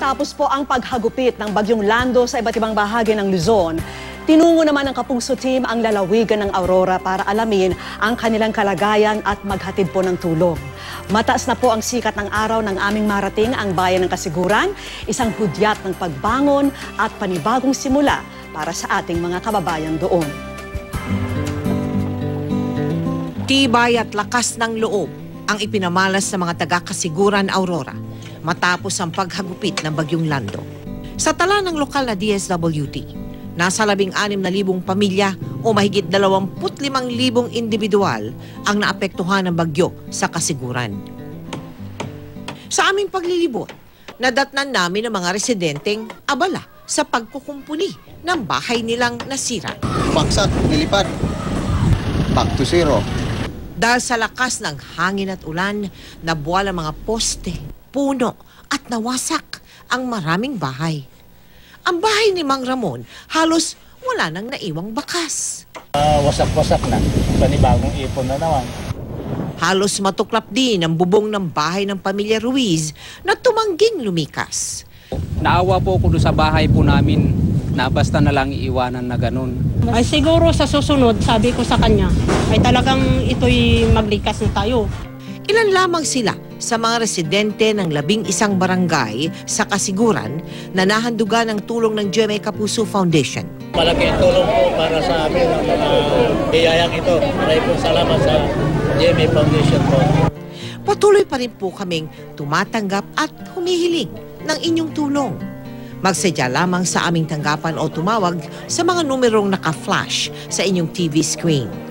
matapos po ang paghagupit ng Bagyong Lando sa iba't ibang bahagi ng Luzon, tinungo naman ng Kapuso Team ang lalawigan ng Aurora para alamin ang kanilang kalagayan at maghatid po ng tulong. Mataas na po ang sikat ng araw ng aming marating ang bayan ng Kasiguran, isang hudyat ng pagbangon at panibagong simula para sa ating mga kababayan doon. Tibay at lakas ng loob ang ipinamalas sa mga taga-Kasiguran, Aurora matapos ang paghagupit ng Bagyong Lando. Sa tala ng lokal na DSWD, nasa 16,000 pamilya o mahigit 25,000 individual ang naapektuhan ng bagyo sa Kasiguran. Sa aming paglilibot, nadatnan namin ang mga residenteng abala sa pagkukumpuni ng bahay nilang nasira. Baksak, nilipad. Back to zero. Dahil sa lakas ng hangin at ulan, nabuwal ang mga poste, puno at nawasak ang maraming bahay. Ang bahay ni Mang Ramon halos wala nang naiwang bakas. Wasak-wasak na, panibagong ipon na naman. Halos matuklap din ang bubong ng bahay ng pamilya Ruiz na tumangging lumikas. Naawa po ako doon sa bahay po namin na basta na lang iiwanan na ganun. Ay siguro sa susunod, sabi ko sa kanya, ay talagang ito'y maglikas na tayo. Ilan lamang sila sa mga residente ng 11 barangay sa Kasiguran na nahandugan ng tulong ng GMA Kapuso Foundation. Malaki ang tulong po para sa amin ang mga biyayang ito. Maraming po salamat sa GMA Foundation po. Patuloy pa rin po kaming tumatanggap at humihiling ng inyong tulong. Magsadya lamang sa aming tanggapan o tumawag sa mga numerong naka-flash sa inyong TV screen.